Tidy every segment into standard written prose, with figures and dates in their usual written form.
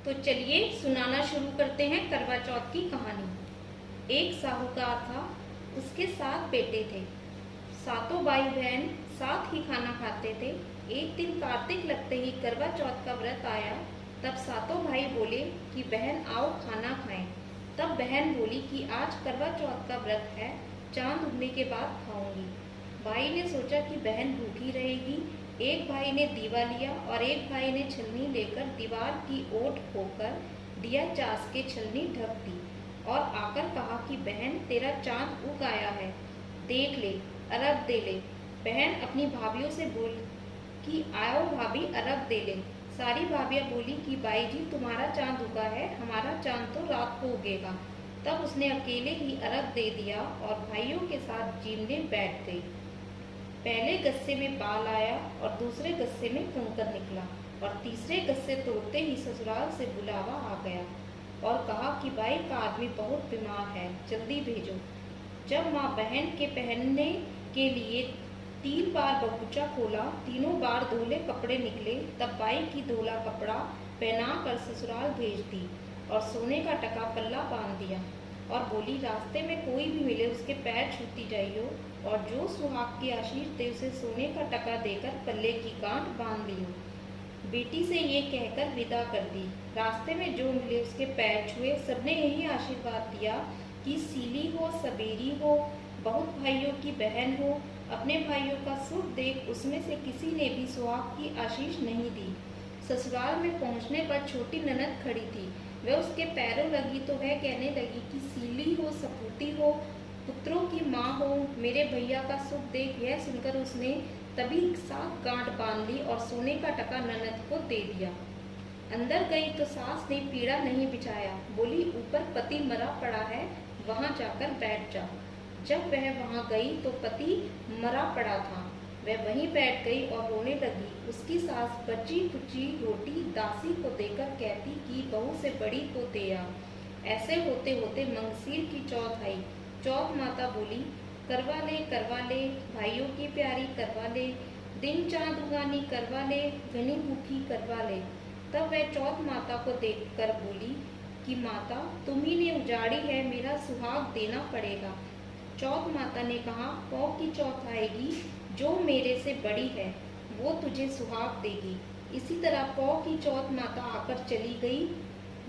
तो चलिए सुनाना शुरू करते हैं करवा चौथ की कहानी। एक साहूकार था, उसके 7 बेटे थे। सातों भाई बहन साथ ही खाना खाते थे। एक दिन कार्तिक लगते ही करवा चौथ का व्रत आया। तब सातों भाई बोले कि बहन आओ खाना खाएं। तब बहन बोली कि आज करवा चौथ का व्रत है, चांद उगने के बाद खाऊंगी। भाई ने सोचा कि बहन भूखी रहेगी। एक भाई ने दीवा लिया और एक भाई ने छलनी लेकर दीवार की ओट होकर दिया चास के छलनी ढक दी और आकर कहा कि बहन तेरा चांद उग आया है, देख ले, अरग दे ले। बहन अपनी भाभीियों से बोल कि आओ भाभी अरग दे ले। सारी भाभियां बोली कि बाई जी तुम्हारा चांद उगा है, हमारा चांद तो रात को उगेगा। तब उसने अकेले ही अरग दे दिया और भाइयों के साथ जीमने बैठ गई। पहले गस्से में बाल आया और दूसरे गस्से में कंकर निकला और तीसरे गस्से तोड़ते ही ससुराल से बुलावा आ गया और कहा कि भाई का आदमी बहुत बीमार है, जल्दी भेजो। जब माँ बहन के पहनने के लिए 3 बार बगुचा खोला, तीनों बार धोले कपड़े निकले। तब बाई की धोला कपड़ा पहना कर ससुराल भेज दी और सोने का टका पल्ला बांध दिया और बोली रास्ते में कोई भी मिले उसके पैर छूती जाइयो और जो सुहाग की आशीष दे उसे सोने का टका देकर पल्ले की गांठ बांध लियो। बेटी से ये कहकर विदा कर दी। रास्ते में जो मिले उसके पैर छुए। सबने यही आशीर्वाद दिया कि सीली हो, सबेरी हो, बहुत भाइयों की बहन हो, अपने भाइयों का सुख देख उसमें से किसी ने भी सुहाग की आशीष नहीं दी। ससुराल में पहुंचने पर छोटी ननद खड़ी थी। वह उसके पैरों लगी तो वह कहने लगी कि सीली हो, सपूती हो, पुत्रों की माँ हो, मेरे भैया का सुख देख। यह सुनकर उसने तभी 7 गांठ बांध ली और सोने का टका ननद को दे दिया। अंदर गई तो सास ने पीड़ा नहीं बिछाया, बोली ऊपर पति मरा पड़ा है, वहां जाकर बैठ जाओ। जब वह वहां गई तो पति मरा पड़ा था। वह वहीं बैठ गई और रोने लगी। उसकी सास बची कुची रोटी दासी को देकर कहती कि बहू से बड़ी को दे आ। ऐसे होते होते मंगसीर की चौथ आई। चौथ माता बोली करवा ले, भाइयों की प्यारी करवा ले, दिन चांद उगानी करवा ले, घनी भूखी करवा ले। तब वह चौथ माता को देखकर बोली कि माता तुम्ही ने उजाड़ी है, मेरा सुहाग देना पड़ेगा। चौथ माता ने कहा पौ की चौथ आएगी, जो मेरे से बड़ी है वो तुझे सुहाग देगी। इसी तरह पौ की चौथ माता आकर चली गई,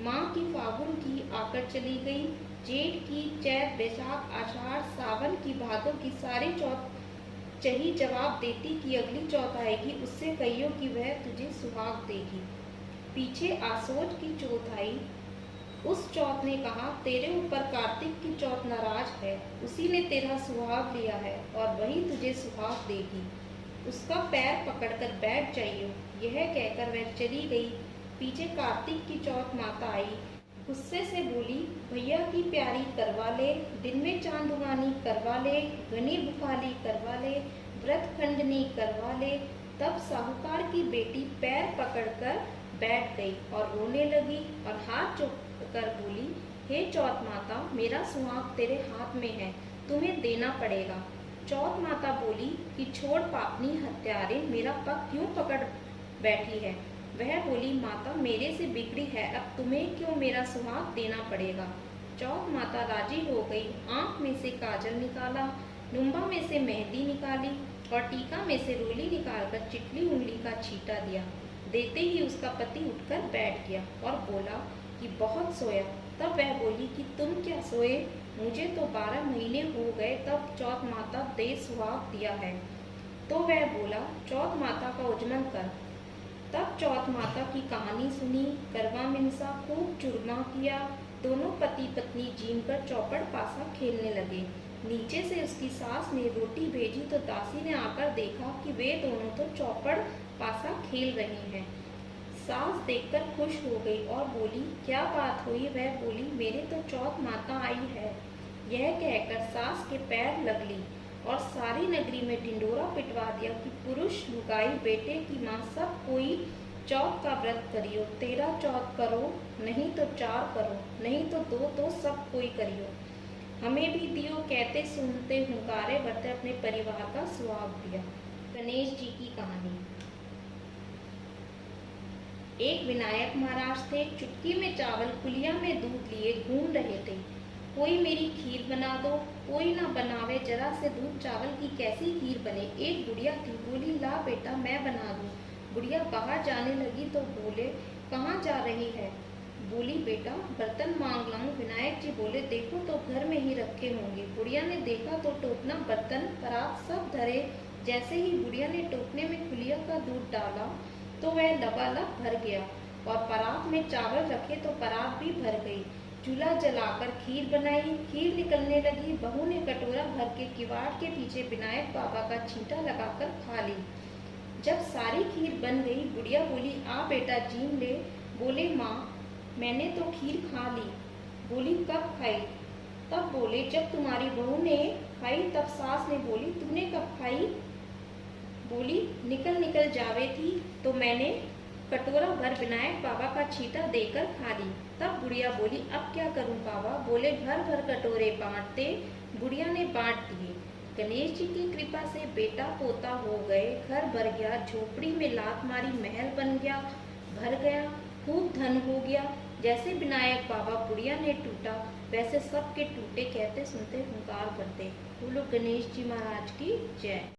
माँ की फागुन की आकर चली गई, जेठ की, चैत, बैसाख, आषाढ़, सावन की, भादों की सारी चौथ चही जवाब देती कि अगली चौथ आएगी, उससे कहियो कि वह तुझे सुहाग देगी। पीछे आसोज की चौथ आई। उस चौथ ने कहा तेरे ऊपर कार्तिक की चौथ नाराज है, उसी ने तेरा सुहाग लिया है और वही तुझे सुहाग देगी, उसका पैर पकड़कर बैठ जाइयो। यह कहकर वह चली गई। पीछे कार्तिक की चौथ माता आई, गुस्से से बोली भैया की प्यारी करवा ले, दिन में चांद उगानी करवा ले, घनी बुखाली करवा ले, व्रत खंडनी करवा ले। तब साहूकार की बेटी पैर पकड़कर बैठ गई और रोने लगी और हाथ जोड़कर बोली हे चौथ माता, मेरा सुहाग तेरे हाथ में है, तुम्हें देना पड़ेगा। चौथ माता बोली कि छोड़ पापनी हत्यारे, मेरा पग क्यों पकड़ बैठी है। वह बोली माता मेरे से बिगड़ी है, अब तुम्हें क्यों मेरा सुहाग देना पड़ेगा। चौथ माता राजी हो गई। आंख में से काजल निकाला, नुम्बा में से मेहंदी निकाली और टीका में से रोली निकालकर चिटली उंगली का छींटा दिया। देते ही उसका पति उठकर बैठ गया और बोला कि बहुत सोया। तब वह बोली कि तुम क्या सोए, मुझे तो 12 महीने हो गए तब चौथ माता दे सुहाग दिया है। तो वह बोला चौथ माता का उजमन कर। तब चौथ माता की कहानी सुनी, करवा मिनसा खूब चुरमा किया। दोनों पति पत्नी जीम कर चौपड़ पासा खेलने लगे। नीचे से उसकी सास ने रोटी भेजी तो दासी ने आकर देखा कि वे दोनों तो चौपड़ पासा खेल रहे हैं। सास देखकर खुश हो गई और बोली क्या बात हुई। वह बोली मेरे तो चौथ माता आई है। यह कहकर सास के पैर लग ली और सारी नगरी में ढिंडोरा पिटवा दिया कि पुरुष लुगाई बेटे की माँ सब कोई चौथ का व्रत करियो, 13 चौथ करो, नहीं तो 4 करो, नहीं तो 2 तो सब कोई करियो। हमें भी दियो कहते सुनते हुंकारे भरते अपने परिवार का सुहाग दिया। गणेश जी की कहानी। एक विनायक महाराज थे, चुटकी में चावल कुलिया में दूध लिए घूम रहे थे। कोई मेरी खीर बना दो, कोई ना बनावे, जरा से दूध चावल की कैसी खीर बने। एक बुढ़िया थी, बोली ला बेटा मैं बना दूं। बुढ़िया बाहर जाने लगी तो बोले कहाँ जा रही है। बोली बेटा बर्तन मांग लाऊं। विनायक जी बोले देखो तो घर में ही रखे होंगे। बुढ़िया ने देखा तो टोकना बर्तन परात सब धरे। जैसे ही बुढ़िया ने टोकने में कुलिया का दूध डाला तो वह लबालब भर गया और परात में चावल रखे तो परात भी भर गई। चूल्हा जलाकर खीर बनाई, खीर निकलने लगी। बहू ने कटोरा भर के किवाड़ के पीछे विनायक बाबा का छींटा लगाकर खा ली। जब सारी खीर बन गई, बुढ़िया बोली आ बेटा जीम ले। बोले माँ मैंने तो खीर खा ली। बोली कब खाई। तब बोले जब तुम्हारी बहू ने खाई। तब सास ने बोली तूने कब खाई। बोली निकल निकल जावे थी तो मैंने कटोरा भर विनायक बाबा का छींटा देकर खा ली। तब बुढ़िया बोली अब क्या करूं बाबा। बोले भर भर कटोरे बांटते। बुढ़िया ने बांट दिए। गणेश जी की कृपा से बेटा पोता हो गए, घर भर गया, झोपड़ी में लात मारी महल बन गया, भर गया, खूब धन हो गया। जैसे विनायक बाबा बुढ़िया ने टूटा वैसे सबके टूटे, कहते सुनते हुंकार करते। बोलो गणेश जी महाराज की जय।